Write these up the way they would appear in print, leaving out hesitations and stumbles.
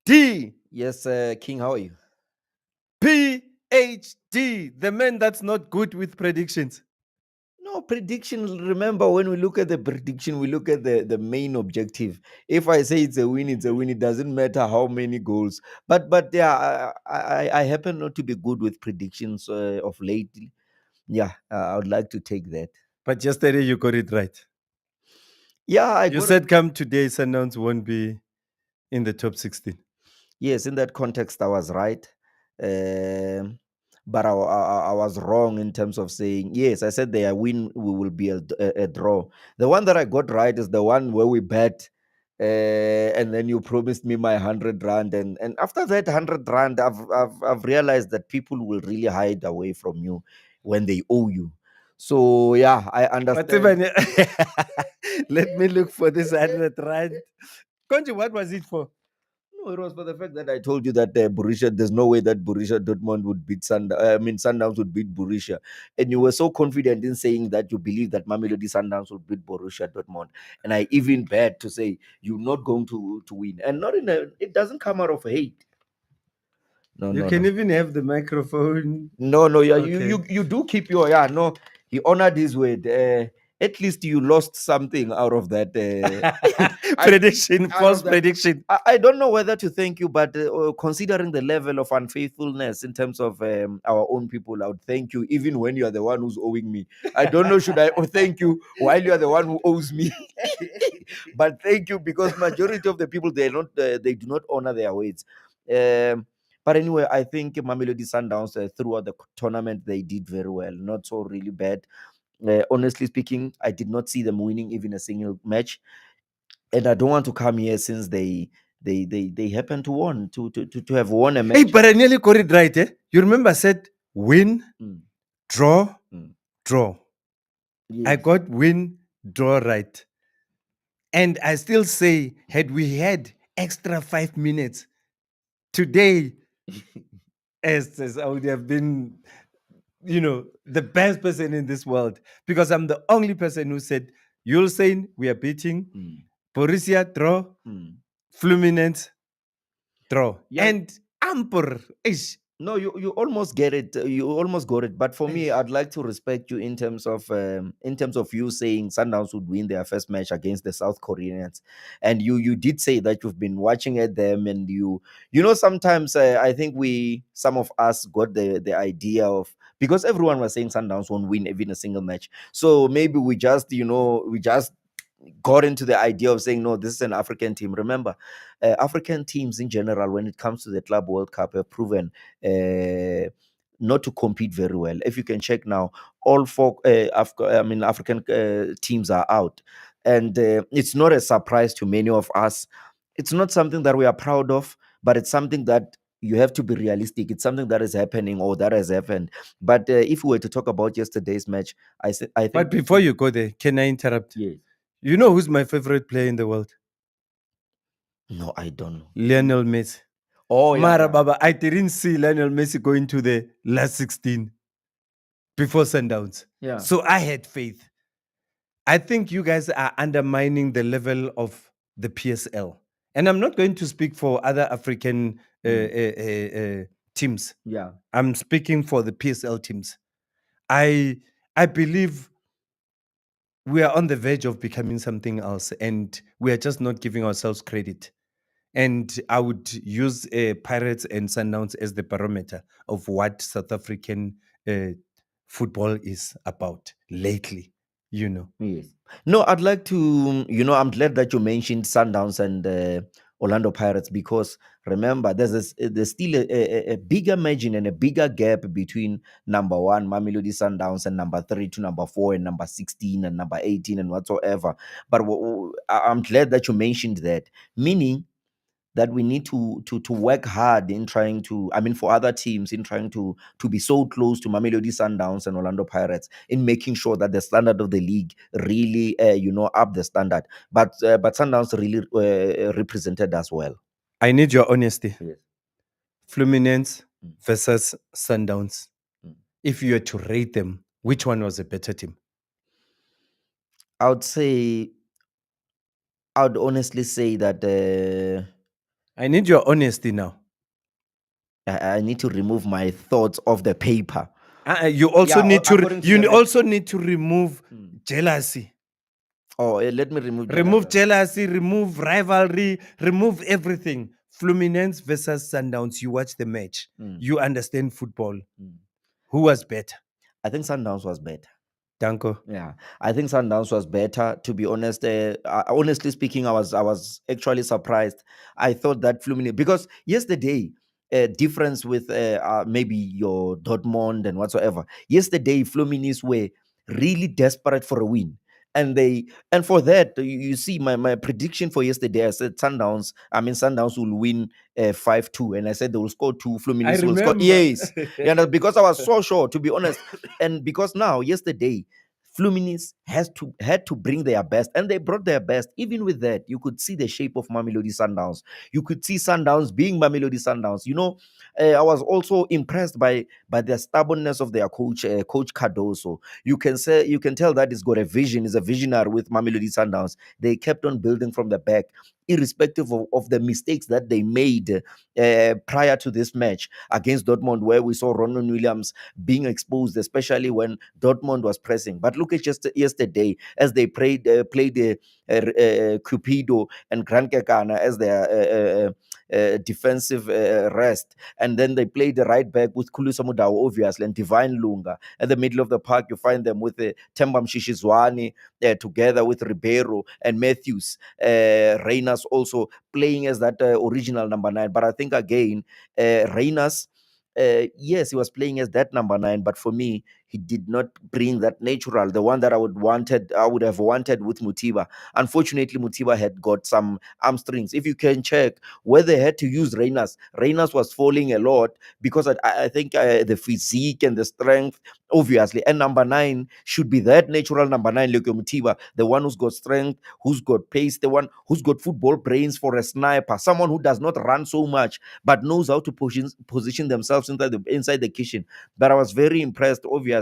Yes, King, how are you? PhD, the man that's not good with predictions. No, prediction. Remember, when we look at the prediction, we look at the main objective. If I say it's a win, it's a win. It doesn't matter how many goals. But yeah, I happen not to be good with predictions of late. Yeah, I would like to take that. But yesterday you got it right. Yeah, I You got it. said come today, Sundowns won't be in the top 16. Yes, in that context, I was right. Um, but I was wrong in terms of saying, yes, I said they are win, we will be a draw. The one that I got right is the one where we bet. And then you promised me my 100 rand, and after that 100 rand, I've realized that people will really hide away from you when they owe you. So yeah, I But understand. even let me look for this 100 rand. Conji, what was it for? No, it was for the fact that I told you that Borussia, there's no way that Borussia Dortmund would beat Sundowns would beat Borussia. And you were so confident in saying that you believe that Mamelodi Sundowns would beat Borussia Dortmund. And I even bet to say you're not going to win. And not in a, it doesn't come out of hate. No, You no, can no. even have the microphone. No, no, yeah, Okay. you do keep your, yeah, no, he honored his word. At least you lost something out of that. I, Prediction, out false of that. prediction. I don't know whether to thank you, but considering the level of unfaithfulness in terms of our own people, I would thank you even when you are the one who's owing me. I don't know, should I thank you while you are the one who owes me? But thank you, because majority of the people, they do not honor their words. But anyway, I think Mamelodi Sundowns throughout the tournament they did very well, not so really bad. Honestly speaking, I did not see them winning even a single match, and I don't want to come here since they happen to won to have won a Hey, match. but I nearly got it right. Eh? You remember I said win, Mm, draw, mm. draw. I Yes. got win, draw right. And I still say, had we had extra 5 minutes today, as I would have been, the best person in this world, because I'm the only person who said, you'll say we are beating Mm, Borussia, draw, mm. Fluminense, draw. Yeah. And Ampur, ish, No, you almost get it. You almost got it. But for me, ish. I'd like to respect you in terms of you saying Sundowns would win their first match against the South Koreans, and you did say that you've been watching at them, and sometimes I think we some of us got the idea of, because everyone was saying Sundowns won't win even a single match, so maybe we just got into the idea of saying, no, this is an African team. Remember, African teams in general, when it comes to the Club World Cup, have proven not to compete very well. If you can check now, all four African teams are out. And it's not a surprise to many of us. It's not something that we are proud of, but it's something that you have to be realistic. It's something that is happening or that has happened. But if we were to talk about yesterday's match, I But think, before you go there, can I interrupt? yes. You know who's my favorite player in the world? No, I don't know. Lionel Messi. Oh yeah, Mara yeah. Baba, I didn't see Lionel Messi going to the last 16 before Sundowns. Yeah. So I had faith. I think you guys are undermining the level of the PSL. And I'm not going to speak for other African Mm. teams. Yeah. I'm speaking for the PSL teams. I believe we are on the verge of becoming something else, and we are just not giving ourselves credit. And I would use Pirates and Sundowns as the barometer of what South African football is about lately. Yes. No, I'd like to, I'm glad that you mentioned Sundowns and Orlando Pirates, because remember, there's still a bigger margin and a bigger gap between number one, Mamelodi Sundowns, and number three to number four, and number 16, and number 18, and whatsoever. But I'm glad that you mentioned that, meaning that we need to work hard in trying to, I mean, for other teams, in trying to be so close to Mamelodi Sundowns and Orlando Pirates, in making sure that the standard of the league really up the standard. But Sundowns really represented as well. I need your honesty. Yes. Fluminense Mm, versus Sundowns. mm. If you were to rate them, which one was a better team? I would honestly say that I need your honesty now. I need to remove my thoughts off the paper. You also Yeah, need to according to the you match. also need to remove jealousy. Oh, let me remove Remove jealousy. jealousy, remove rivalry, remove everything. Fluminense versus Sundowns. You watch the match. Mm, You understand football. mm. Who was better? I think Sundowns was better. Danko. Yeah, I think Sundowns was better. To be honest, honestly speaking, I was actually surprised. I thought that Fluminense, because yesterday, difference with maybe your Dortmund and whatsoever. Yesterday, Fluminense were really desperate for a win, and for that, you see my prediction for yesterday. I said Sundowns. I mean, Sundowns will win 5-2, and I said they will score two. I Fluminense will score. remember. Yes, yeah, because I was so sure. To be honest, and because now yesterday Fluminense had to bring their best, and they brought their best. Even with that, you could see the shape of Mamelodi Sundowns. You could see Sundowns being Mamelodi Sundowns. I was also impressed by the stubbornness of their coach, Coach Cardoso. You can tell that he's got a vision. He's a visionary with Mamelodi Sundowns. They kept on building from the back, irrespective of the mistakes that they made prior to this match against Dortmund, where we saw Ronald Williams being exposed, especially when Dortmund was pressing. But look at just yesterday as they played Cupido and Gran Kekana as their defensive rest. And then they played the right back with Kulusa Mudau, obviously, and Divine Lunga. At the middle of the park, you find them with Tembam Shishizwani together with Ribeiro and Matthews. Reynas also playing as that original number 9. But I think, again, Reynas, yes, he was playing as that number 9, but for me, he did not bring that natural, the one that I would have wanted with Mutiba. Unfortunately, Mutiba had got some hamstrings. If you can check where they had to use Reynas was falling a lot because I think the physique and the strength, obviously, and number 9 should be that natural number 9, Luke Mutiba, the one who's got strength, who's got pace, the one who's got football brains for a sniper, someone who does not run so much but knows how to position themselves inside the kitchen. But I was very impressed. Obviously,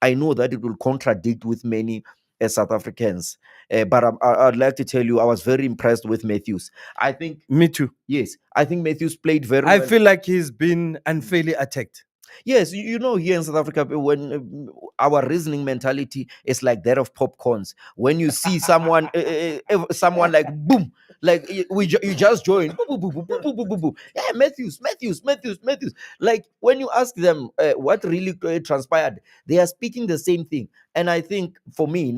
I know that it will contradict with many South Africans, but I'd like to tell you I was very impressed with Matthews. I think, Me too. yes, I think Matthews played very I well. feel like he's been unfairly attacked. Yes, here in South Africa, when our reasoning mentality is like that of popcorns. When you see someone, someone like boom, like you just joined, boo, boo, boo, boo, boo, boo, boo, boo, boo. Yeah, Matthews. Like when you ask them what really transpired, they are speaking the same thing. And I think for me,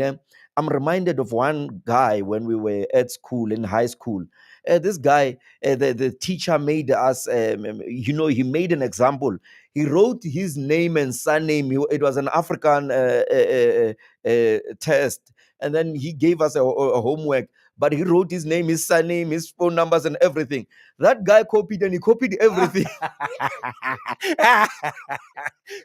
I'm reminded of one guy when we were at school, in high school. This guy, the teacher made us, he made an example. He wrote his name and surname. It was an African test, and then he gave us a homework. But he wrote his name, his surname, his phone numbers, and everything. That guy copied, and he copied everything.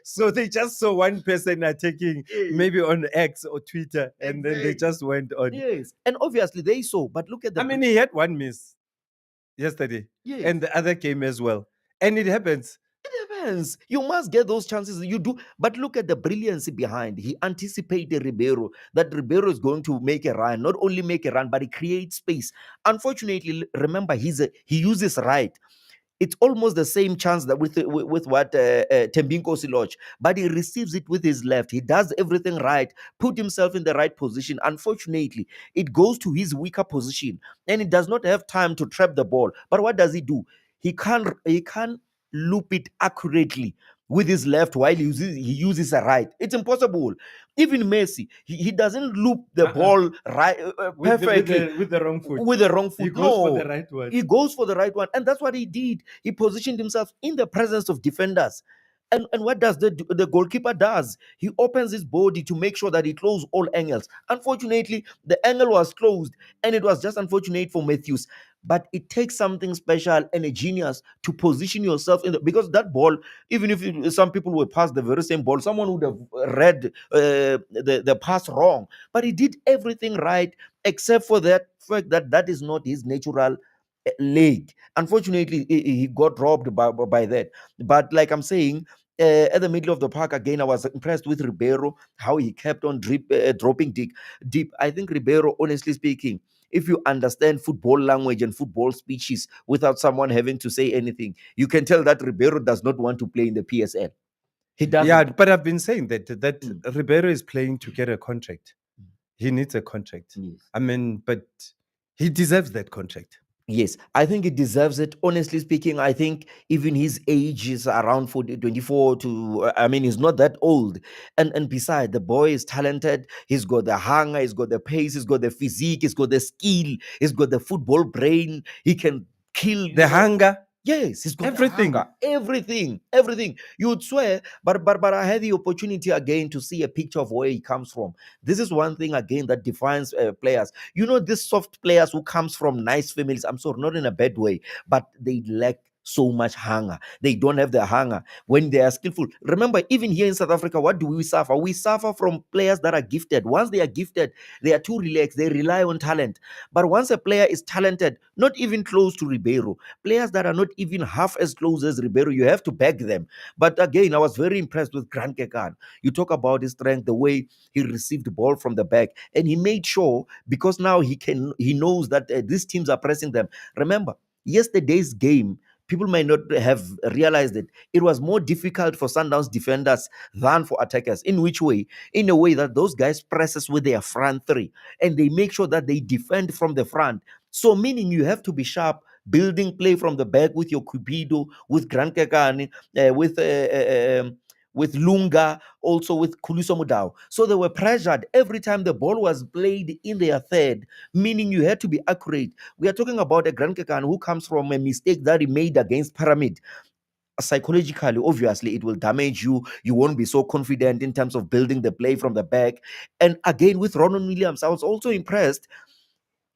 So they just saw one person attacking maybe on X or Twitter, and then they just went on. Yes, and obviously they saw. But look at the. I mean, he had one miss yesterday, Yes. and the other came as well. And it happens. It depends. You must get those chances. You do, but look at the brilliancy behind. He anticipated Ribeiro, that Ribeiro is going to make a run. Not only make a run, but he creates space. Unfortunately, remember he uses right. It's almost the same chance that with what Tembinko Siloch, but he receives it with his left. He does everything right, put himself in the right position. Unfortunately, it goes to his weaker position, and he does not have time to trap the ball. But what does he do? He can't loop it accurately with his left while he uses a right. It's impossible. Even Messi, he doesn't loop the ball right perfectly with the wrong foot. with the wrong foot. He goes for No, the right one. he goes for the right one, and that's what he did. He positioned himself in the presence of defenders. And what does the goalkeeper does? He opens his body to make sure that he closes all angles. Unfortunately, the angle was closed, and it was just unfortunate for Matthews. But it takes something special and a genius to position yourself because that ball, even if some people were past the very same ball, someone would have read the pass wrong. But he did everything right except for that fact that that is not his natural leg. Unfortunately, he got robbed by that. But like I'm saying, at the middle of the park again, I was impressed with Ribeiro, how he kept on dropping deep. I think Ribeiro, honestly speaking, if you understand football language and football speeches without someone having to say anything, you can tell that Ribeiro does not want to play in the PSL. He doesn't. Yeah, but I've been saying that Mm. Ribeiro is playing to get a contract. He needs a contract. Yes. I mean, but he deserves that contract. Yes, I think he deserves it. Honestly speaking, I think even his age is around 40, 24 to, I mean, he's not that old. And beside, the boy is talented. He's got the hunger, he's got the pace, he's got the physique, he's got the skill, he's got the football brain. He can kill, The hunger. Yes, he's got Everything. the hunger, everything. You would swear, but I had the opportunity again to see a picture of where he comes from. This is one thing again that defines players. You know, these soft players who comes from nice families. I'm sorry, not in a bad way, but they lack so much hunger. They don't have the hunger when they are skillful. Remember, even here in South Africa, what do we suffer? We suffer from players that are gifted. Once they are gifted, they are too relaxed. They rely on talent. But once a player is talented, not even close to Ribeiro, players that are not even half as close as Ribeiro, you have to back them. But again, I was very impressed with Grant Kekan. You talk about his strength, the way he received the ball from the back, and he made sure, because now he knows that these teams are pressing them. Remember, yesterday's game, people may not have realized it. It was more difficult for Sundowns defenders than for attackers. In which way? In a way that those guys presses with their front three, and they make sure that they defend from the front. So meaning you have to be sharp, building play from the back with your Cupido, with Grant Kekane, with Lunga, also with Khuluso Mudau. So they were pressured every time the ball was played in their third, meaning you had to be accurate. We are talking about a Grant Kekane who comes from a mistake that he made against Pyramid. Psychologically, obviously, it will damage you. You won't be so confident in terms of building the play from the back. And again, with Ronald Williams, I was also impressed.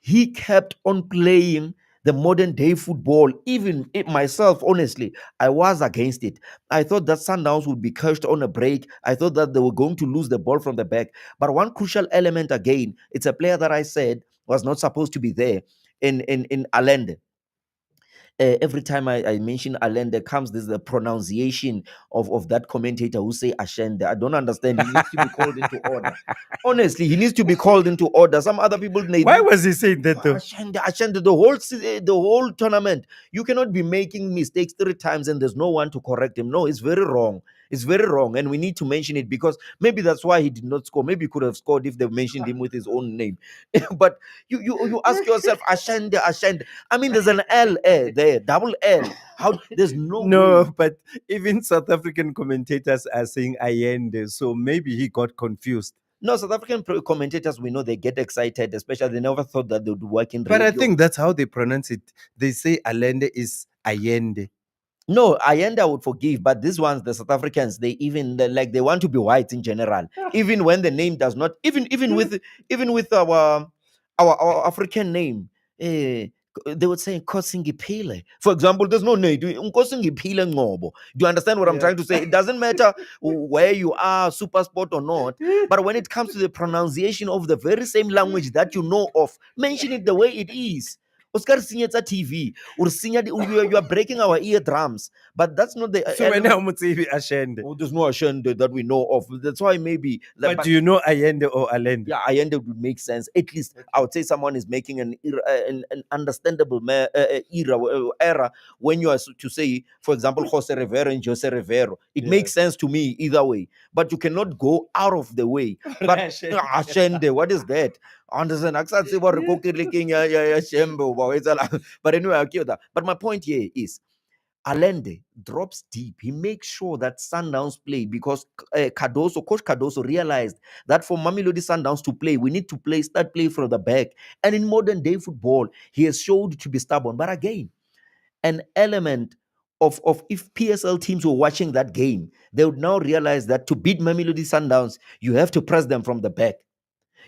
He kept on playing the modern day football. Even it myself, honestly, I was against it. I thought that Sundowns would be cursed on a break. I thought that they were going to lose the ball from the back. But one crucial element again, it's a player that I said was not supposed to be there in Allende. Every time I mention Alain, there comes this the pronunciation of that commentator who say Ashende. I don't understand. He needs to be called into order. Honestly, he needs to be called into order. Some other people Why was he saying that though? Ashende, the whole tournament. You cannot be making mistakes 3 times and there's no one to correct him. No, it's very wrong. It's very wrong, and we need to mention it because maybe that's why he did not score. Maybe he could have scored if they mentioned him with his own name. But you ask yourself, Ashende. I mean, there's an L there, double L. How there's no No, way. but even South African commentators are saying Allende, so maybe he got confused. No, South African commentators, we know they get excited, especially they never thought that they would work in But radio. I think that's how they pronounce it. They say Allende is Allende. No, Allende I would forgive, but these ones, the South Africans, they even like they want to be white in general. Even when the name does not, even with our African name, they would say Nkosingiphile. For example, there's no name. Nkosingiphile Ngobo. Do you understand what I'm Yeah. trying to say? It doesn't matter where you are, super sport or not. But when it comes to the pronunciation of the very same language that you know of, mention it the way it is. Oscar Sinyetsa TV, you are breaking our eardrums, but that's not the So when I'm saying Ashende. Oh, there's no Ashende that we know of. That's why maybe. But do you know Allende or Allende? Yeah, Allende would make sense. At least I would say someone is making an understandable error when you are to say, for example, Jose Rivero and Jose Rivero. It makes sense to me either way, but you cannot go out of the way. But Ashende, what is that? Understand? But anyway, I'll give that. But my point here is Allende drops deep. He makes sure that Sundowns play because Coach Cardoso realized that for Mamelodi Sundowns to play, we need to start play from the back. And in modern day football, he has showed to be stubborn. But again, an element of if PSL teams were watching that game, they would now realize that to beat Mamelodi Sundowns, you have to press them from the back.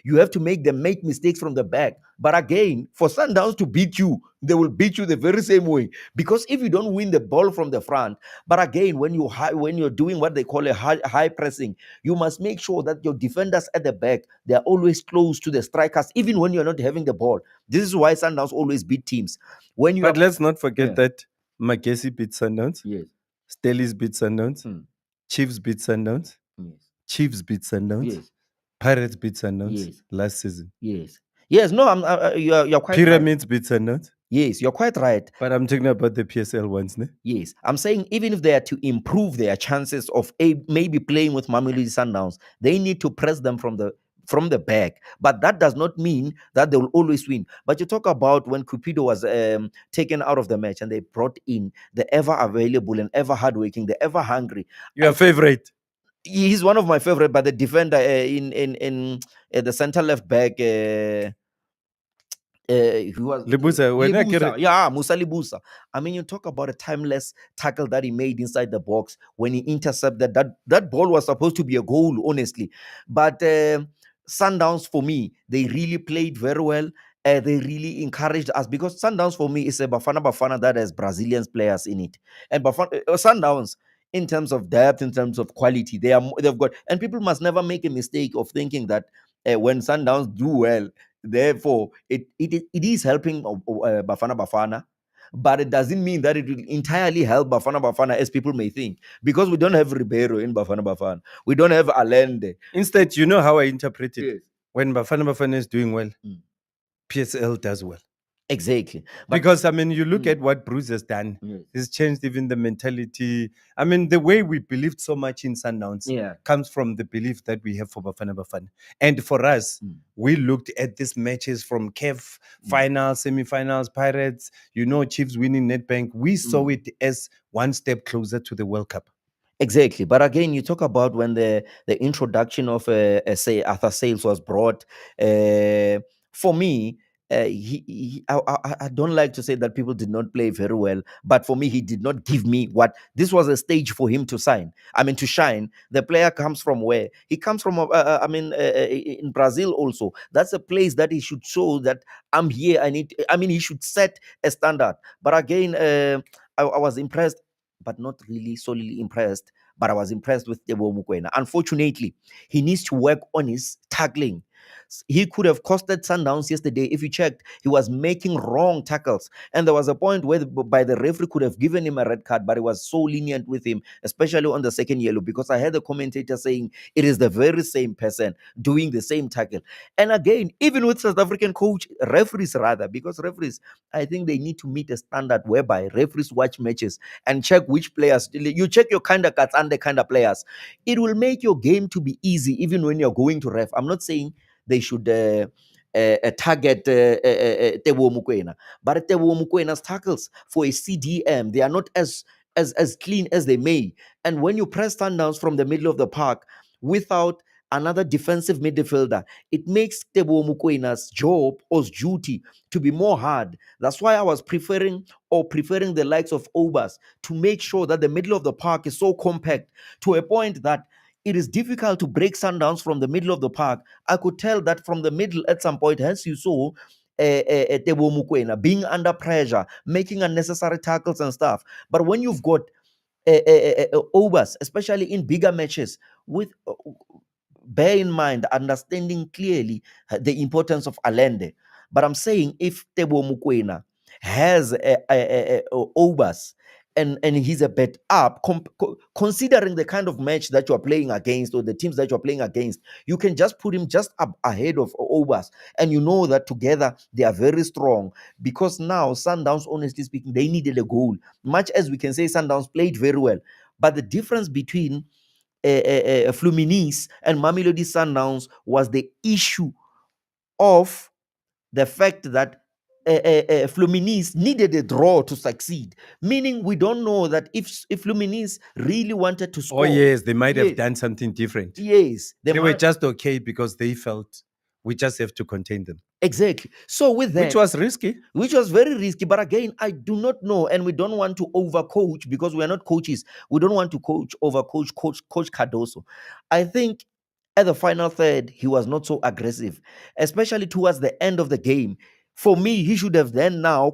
You have to make them make mistakes from the back. But again, for Sundowns to beat you, they will beat you the very same way. Because if you don't win the ball from the front, but again, when you're doing what they call a high pressing, you must make sure that your defenders at the back, they are always close to the strikers, even when you're not having the ball. This is why Sundowns always beat teams. But let's not forget Yeah. that Magesi beat Sundowns. Yes. Stellies beat Sundowns. Chiefs beat Sundowns. Yes. Chiefs beat Sundowns. Yes. Pirates beat Sundowns Yes. last season. Yes. Yes, no, you're quite right. Pyramids beats are not. Yes, you're quite right. But I'm talking about the PSL ones, ne? Yes, I'm saying even if they are to improve their chances of maybe playing with Mamelodi Sundowns, they need to press them from the back. But that does not mean that they will always win. But you talk about when Cupido was taken out of the match and they brought in the ever available and ever hardworking, the ever hungry. Your favorite. He's one of my favorite, but the defender in the center left back. Who was Libusa, when I Libusa. Yeah, Musa Libusa. I mean, you talk about a timeless tackle that he made inside the box when he intercepted that ball was supposed to be a goal, honestly. But Sundowns, for me, they really played very well. They really encouraged us because Sundowns for me is a Bafana that has Brazilian players in it, and Sundowns in terms of depth, in terms of quality, they've got. And people must never make a mistake of thinking that when Sundowns do well, therefore it is helping Bafana, but it doesn't mean that it will entirely help Bafana as people may think, because we don't have Ribeiro in Bafana, we don't have Allende. Instead, you know how I interpret it? Yes. When Bafana is doing well, Mm. PSL does well. Exactly. But Because I mean, you look at what Bruce has done. yes. He's changed even the mentality. I mean, the way we believed so much in Sundowns Yeah. comes from the belief that we have for Bafana. And for us, we looked at these matches from CAF finals, semi-finals, Pirates, Chiefs winning Nedbank. We saw it as one step closer to the World Cup. Exactly. But again, you talk about when the introduction of say Arthur Sales was brought. For me, I don't like to say that people did not play very well, but for me, he did not give me what this was a stage for him to to shine. The player comes from where he comes from. In Brazil also. That's a place that he should show that I'm here. He should set a standard. But again, I was impressed, but not really solely impressed. But I was impressed with Teboho Mokoena. Unfortunately, he needs to work on his tackling. He could have costed Sundowns yesterday. If you checked, he was making wrong tackles. And there was a point where by the referee could have given him a red card, but he was so lenient with him, especially on the second yellow, because I heard the commentator saying it is the very same person doing the same tackle. And again, even with South African referees rather, because referees, I think they need to meet a standard whereby referees watch matches and check which players. You check your kind of cuts and the kind of players. It will make your game to be easy even when you're going to ref. I'm not saying they should target Teboho Mokoena, but Teboho Mokwena's tackles for a CDM, they are not as clean as they may. And when you press Sundowns from the middle of the park without another defensive midfielder, it makes Teboho Mokwena's job or duty to be more hard. That's why I was preferring the likes of Obas to make sure that the middle of the park is so compact to a point that it is difficult to break Sundowns from the middle of the park. I could tell that from the middle at some point, hence you saw Teboho Mokoena being under pressure, making unnecessary tackles and stuff. But when you've got Obas, especially in bigger matches, with bear in mind, understanding clearly the importance of Allende. But I'm saying if Teboho Mokoena has Obas and he's a bet up, considering the kind of match that you're playing against or the teams that you're playing against, you can just put him just up ahead of Obas, and you know that together they are very strong. Because now Sundowns, honestly speaking, they needed a goal. Much as we can say Sundowns played very well, but the difference between Fluminense and Mamelodi Sundowns was the issue of the fact that Fluminense needed a draw to succeed. Meaning, we don't know that if Fluminense really wanted to score. Oh, yes, they might have done something different. Yes. They were just okay because they felt we just have to contain them. Exactly. So with that, which was risky. Which was very risky. But again, I do not know, and we don't want to overcoach because we are not coaches. We don't want to overcoach Coach Cardoso. I think at the final third, he was not so aggressive, especially towards the end of the game. For me, he should have then now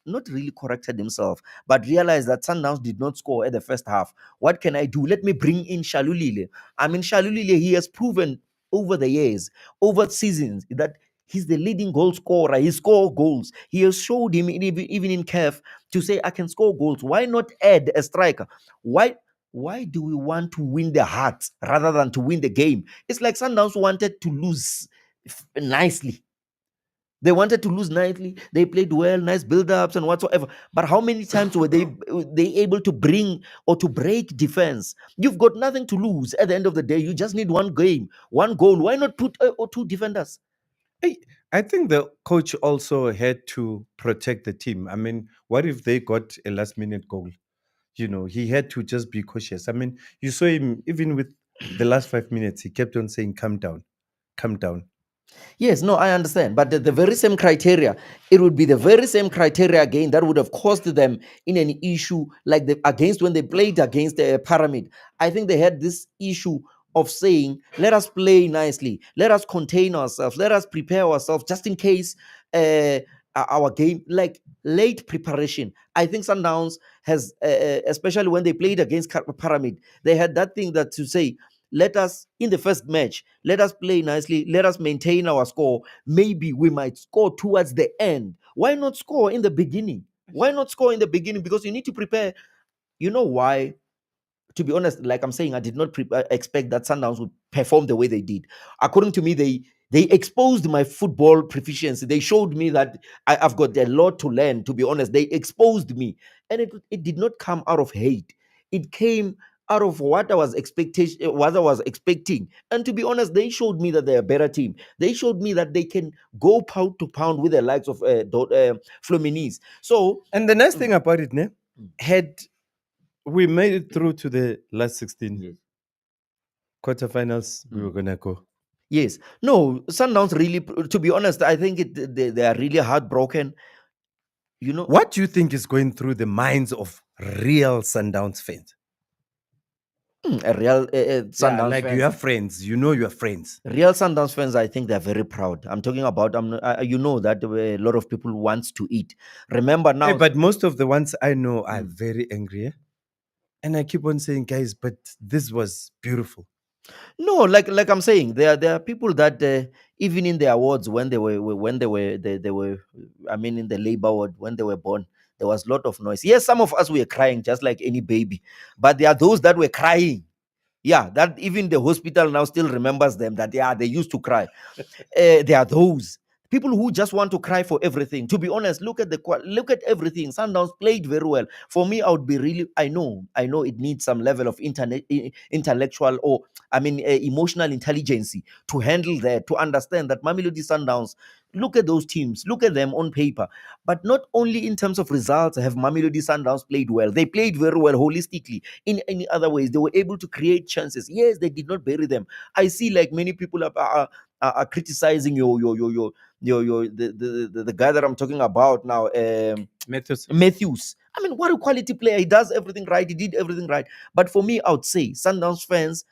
not really corrected himself, but realized that Sundowns did not score at the first half. What can I do? Let me bring in Shalulile. Shalulile, he has proven over the years, over seasons, that he's the leading goal scorer. He scores goals. He has showed him even in CAF to say, I can score goals. Why not add a striker? Why do we want to win the heart rather than to win the game? It's like Sundowns wanted to lose nicely. They wanted to lose nightly. They played well, nice build-ups and whatsoever. But how many times were they able to bring or to break defense? You've got nothing to lose at the end of the day. You just need one game, one goal. Why not put or two defenders? I think the coach also had to protect the team. I mean, what if they got a last minute goal? He had to just be cautious. I mean, you saw him even with the last 5 minutes, he kept on saying, "Calm down, calm down." Yes, no, I understand. But the very same criteria, it would be the very same criteria again that would have cost them in an issue like against when they played against the Pyramid. I think they had this issue of saying, let us play nicely, let us contain ourselves, let us prepare ourselves just in case our game, like late preparation. I think Sundowns has, especially when they played against Pyramid, they had that thing that to say, let us in the first match, let us play nicely, let us maintain our score. Maybe we might score towards the end. Why not score in the beginning? Why not score in the beginning? Because you need to prepare. You know why? To be honest, like I'm saying, I did not expect that Sundowns would perform the way they did. According to me, they exposed my football proficiency. They showed me that I've got a lot to learn. To be honest, they exposed me, and it did not come out of hate. It came out of what I was expecting. And to be honest, they showed me that they're a better team. They showed me that they can go pound to pound with the likes of Fluminense. So, And the nice thing about it, Mm. had we made it through to the last 16 quarterfinals, we were gonna go. yes, no, Sundowns really. To be honest, I think they are really heartbroken. What do you think is going through the minds of real Sundowns fans? A real Sundowns like fans. you have friends, your friends. Real Sundowns fans, I think they're very proud. I'm talking about, you know that a lot of people wants to eat. Remember now, But most of the ones I know are very angry. And I keep on saying, guys, but this was beautiful. no, like I'm saying, there are people that even in the awards when they were, I mean, in the labor award when they were born, there was a lot of noise. Yes, some of us were crying just like any baby, but there are those that were crying. Yeah, that even the hospital now still remembers them, that yeah, they used to cry. There are those people who just want to cry for everything. To be honest, look at look at everything. Sundowns played very well. For me, I would be really. I know it needs some level of intellectual, or I mean, emotional intelligence to handle that, to understand that Mamelodi Sundowns. Look at those teams. Look at them on paper, but not only in terms of results have Mamelodi Sundowns played well. They played very well holistically. In any other ways, they were able to create chances. Yes, they did not bury them. I see like many people are criticizing the guy that I'm talking about now, Matthews. I mean, what a quality player! He does everything right. He did everything right. But for me, I would say Sundowns fans,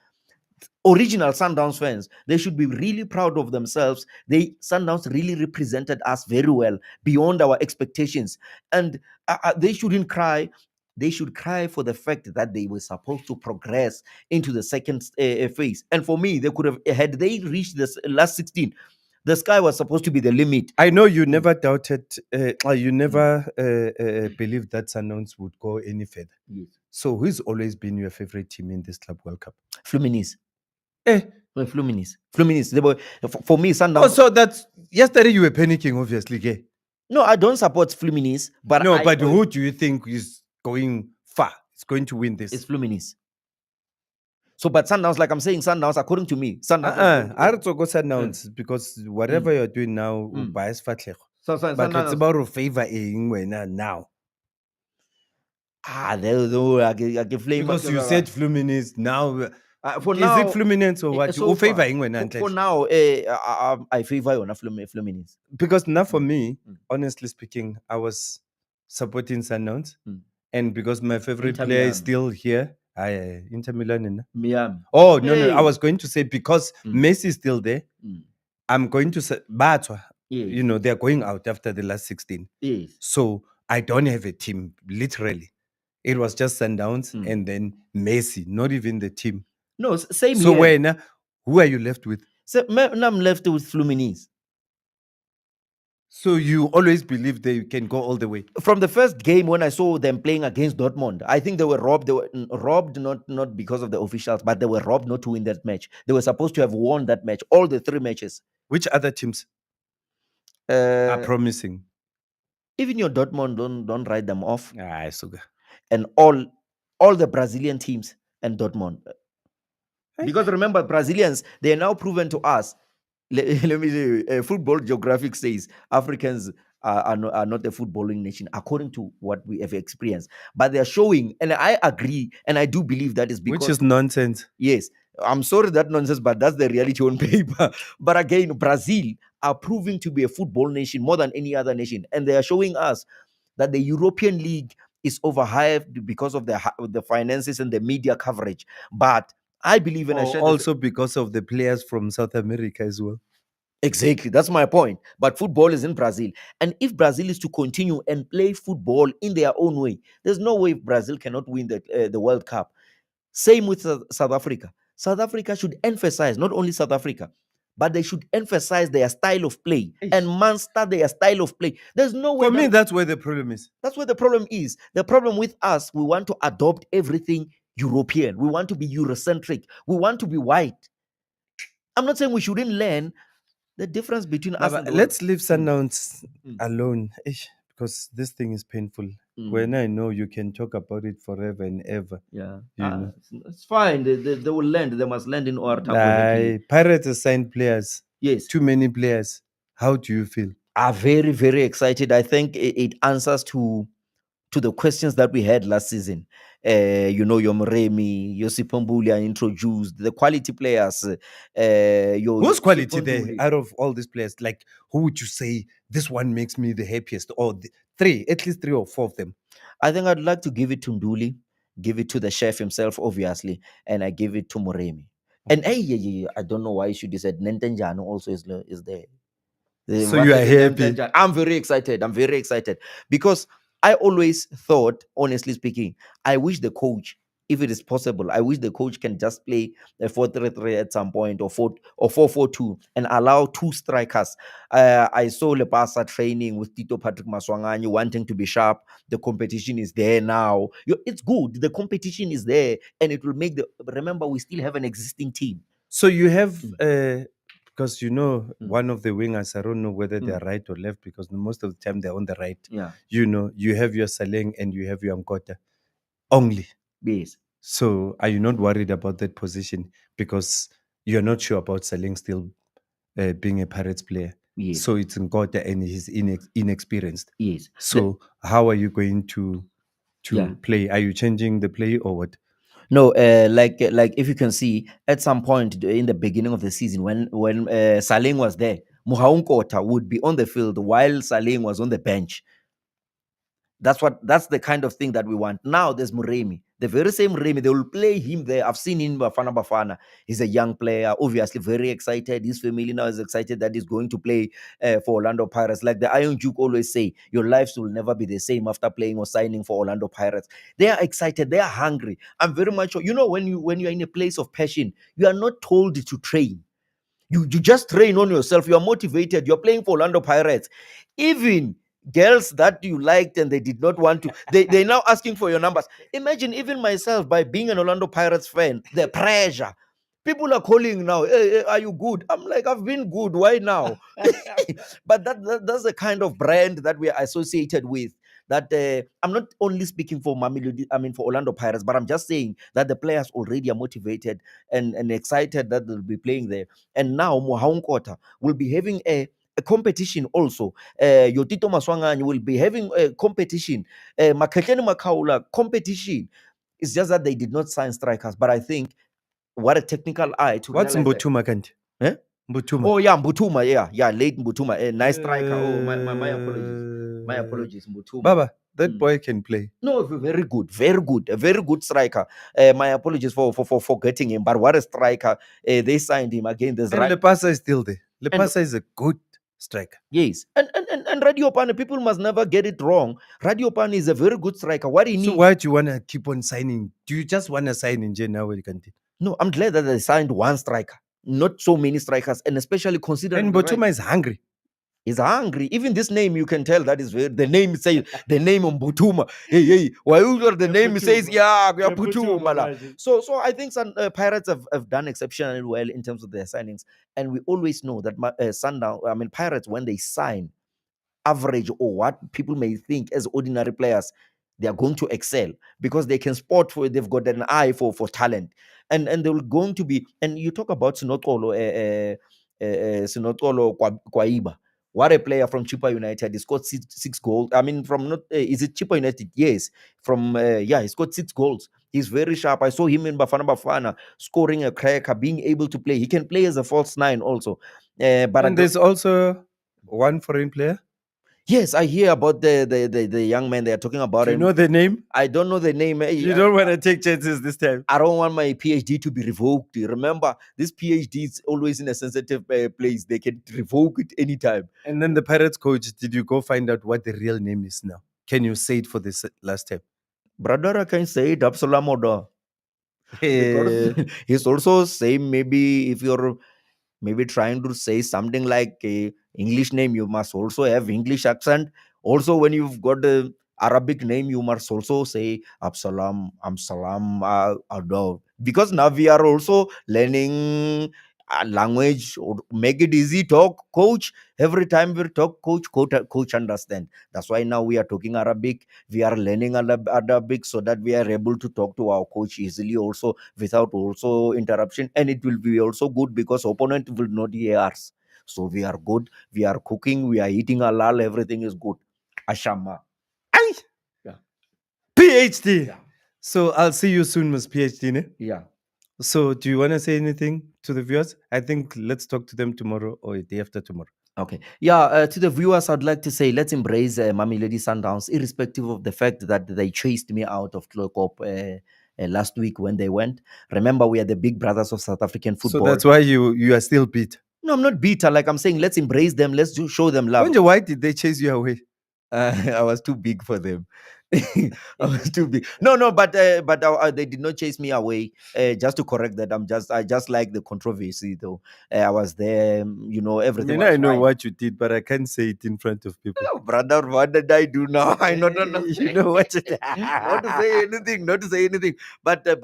original Sundowns fans, they should be really proud of themselves. Sundowns really represented us very well beyond our expectations, and they shouldn't cry. They should cry for the fact that they were supposed to progress into the second phase. And for me, they could have, had they reached this last 16, the sky was supposed to be the limit. I know you never doubted, you never believed that Sundowns would go any further. Yes. So who's always been your favorite team in this Club World Cup? Fluminense. Eh. Fluminense. They were, for me, Sundowns. Oh, so that's yesterday you were panicking, obviously, okay? No, I don't support Fluminense, but no, but who do you think is going far? It's going to win this. It's Fluminense. So, but Sundowns, like I'm saying, Sundowns, according to me, Sundowns. I don't go Sundowns because whatever you're doing now, bias fatlego. But it's about favor now. Because you said Fluminense now. For is now, it Fluminense or what? so You favor for now, I favor Fluminense. Because now for me, honestly speaking, I was supporting Sundowns. And because my favorite player is still here, Inter Milan. Oh, no. I was going to say because Messi is still there, I'm going to say, Batwa, they're going out after the last 16. Yes. So I don't have a team, literally. It was just Sundowns and then Messi, not even the team. No, same so here. So who are you left with? So I'm left with Fluminense. So you always believe they can go all the way? From the first game when I saw them playing against Dortmund, I think they were robbed. They were robbed not because of the officials, but they were robbed not to win that match. They were supposed to have won that match, all the 3 matches. Which other teams? Are Uh, promising. even your Dortmund don't write them off, Ah, sugar. and all the Brazilian teams and Dortmund. Because remember, Brazilians, they are now proven to us. Let me say, football geographic says Africans are not a footballing nation, according to what we have experienced. But they are showing, and I agree, and I do believe that is Which because, is nonsense. yes, I'm sorry that nonsense, but that's the reality on paper. But again, Brazil are proving to be a football nation more than any other nation, and they are showing us that the European League is overhyped because of the finances and the media coverage. But I believe, and I share this. Also because of the players from South America as well. Exactly, that's my point. But football is in Brazil, and if Brazil is to continue and play football in their own way, there's no way Brazil cannot win the World Cup. Same with South Africa. South Africa should emphasize not only South Africa, but they should emphasize their style of play and master their style of play. There's no way. For me, that's where the problem is. That's where the problem is. The problem with us, we want to adopt everything European. We want to be Eurocentric. We want to be white. I'm not saying we shouldn't learn the difference between us and the let's leave Mm. Sundowns Mm. alone, because this thing is painful. When I know you can talk about it forever and ever. Yeah, You know. it's fine. They will land. They must land in our Pirates have signed players. Yes, Too many players. How do you feel? are very, very excited. I think it answers to the questions that we had last season. Your Moremi, your Sipambuli are introduced, the quality players. Who's quality there out of all these players? Like, who would you say this one makes me the happiest? Or at least three or four of them. I think I'd like to give it to Nduli, give it to the chef himself, obviously, and I give it to Moremi. And I don't know why you should have said Nentenjano also is there. So you are happy. I'm very excited. I'm very excited because I always thought, honestly speaking, I wish the coach, if it is possible, I wish the coach can just play a 4-3-3 at some point, or 4-4-2, and allow two strikers. I saw Lepasa training with Tito Patrick Maswanganyi, wanting to be sharp. The competition is there now. It's good. The competition is there, and it will make remember, we still have an existing team. So you have because one of the wingers, I don't know whether they're right or left, because most of the time they're on the right. Yeah. You have your Saleng and you have your Mkota only. Yes. So are you not worried about that position, because you're not sure about Saleng still being a Pirates player? Yes. So it's Mkota and he's inexperienced. Yes. So how are you going to play? Are you changing the play or what? No, like if you can see, at some point in the beginning of the season, when Saleng was there, Mohaung Kota would be on the field while Saleng was on the bench. That's the kind of thing that we want. Now there's Moremi, the very same Moremi. They will play him there. I've seen him Bafana Bafana. He's a young player, obviously very excited. His family now is excited that he's going to play for Orlando Pirates. Like the Iron Duke always say, your lives will never be the same after playing or signing for Orlando Pirates. They are excited. They are hungry. I'm very much sure. When you're in a place of passion, you are not told to train. You just train on yourself. You are motivated. You're playing for Orlando Pirates. Even girls that you liked and they did not want to, they're now asking for your numbers. Imagine, even myself, by being an Orlando Pirates fan, the pressure. People are calling now, hey, are you good? I'm like, I've been good. Why now? But that's the kind of brand that we are associated with. That I'm not only speaking for Mamelodi, I mean for Orlando Pirates, but I'm just saying that the players already are motivated and excited that they'll be playing there. And now Mohaung Kota will be having a competition also. Your Tito Maswanganyi will be having a competition. Makhetleni Makaula competition. It's just that they did not sign strikers, but I think what a technical eye to What's realize that- Mbutuma Kanti? Eh? Mbutuma. Oh yeah, Mbutuma, yeah, late Mbutuma, nice striker. Oh, my apologies, Mbutuma. Baba, that boy can play. No, very good, a very good striker. My apologies for forgetting him, but what a striker! They signed him again. There's And Lepasa is still there. Lepasa is a good striker. Yes, and Radiopane, people must never get it wrong. Radiopane is a very good striker. What he needs. So why do you want to keep on signing? Do you just want to sign in January? No, I'm glad that they signed one striker, not so many strikers, and especially considering. And Mbutuma is hungry. He's hungry. Even this name, you can tell that is the name says the name of Mbutuma. Hey, why the name says Mbutuma. So I think some Pirates have done exceptionally well in terms of their signings, and we always know that Sundown, Pirates, when they sign average or what people may think as ordinary players, they are going to excel because they can spot for, they've got an eye for talent, and they're going to be. And you talk about Sinotolo, Sinotolo Kwaiba. What a player from Chipa United. He scored six goals. I mean, from not is it Chipa United? Yes, from yeah, he scored 6 goals. He's very sharp. I saw him in Bafana scoring a cracker, being able to play. He can play as a false nine also. But I And don't, there's also one foreign player. yes, I hear about the young man they are talking about Do you him. know the name? I don't know the name. You don't want to take chances this time. I don't want my PhD to be revoked. Remember, this PhD is always in a sensitive place. They can revoke it anytime. And then the Pirates coach, did you go find out what the real name is now? Can you say it for this last time? Brother, I can say it, Absalom Odo. Eh, Because he's also saying maybe if you're maybe trying to say something like a English name, you must also have English accent. Also, when you've got a Arabic name, you must also say Absalam, Amsalam, Ado. Because now we are also learning language or make it easy talk, coach. Every time we talk, coach understand. That's why now we are talking Arabic. We are learning Arabic so that we are able to talk to our coach easily also without also interruption, and it will be also good because opponent will not hear us. So we are good, we are cooking, we are eating halal, everything is good. Ashama. Aye. Yeah. PhD. Yeah. So I'll see you soon, Miss PhD. Ne? Yeah. So do you want to say anything to the viewers? I think let's talk to them tomorrow or the day after tomorrow. Okay. Yeah, to the viewers, I'd like to say let's embrace Mami Lady Sundowns, irrespective of the fact that they chased me out of Clocop last week when they went. Remember, we are the big brothers of South African football. So that's why you are still beat. No, I'm not bitter. Like I'm saying, let's embrace them. Let's show them love. Why did they chase you away? I was too big for them. I was too big. No, but they did not chase me away. Just to correct that, I just like the controversy though. I was there, you know, I everything. mean, was I know fine. what you did, but I can't say it in front of people. Oh, brother, what did I do now? I don't know. You know what you did. Not to say anything, not to say anything. But I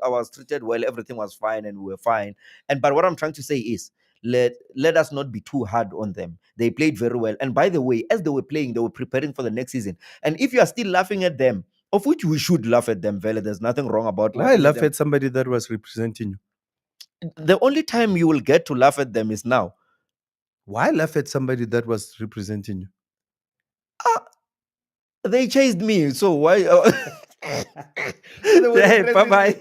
was treated well. Everything was fine, and we were fine. But what I'm trying to say is, let us not be too hard on them. They played very well. And by the way, as they were playing, they were preparing for the next season. And if you are still laughing at them, of which we should laugh at them, Vele, there's nothing wrong about Why laughing laugh them. at somebody that was representing you? The only time you will get to laugh at them is now. Why laugh at somebody that was representing you? They chased me, so why? Hey, bye bye.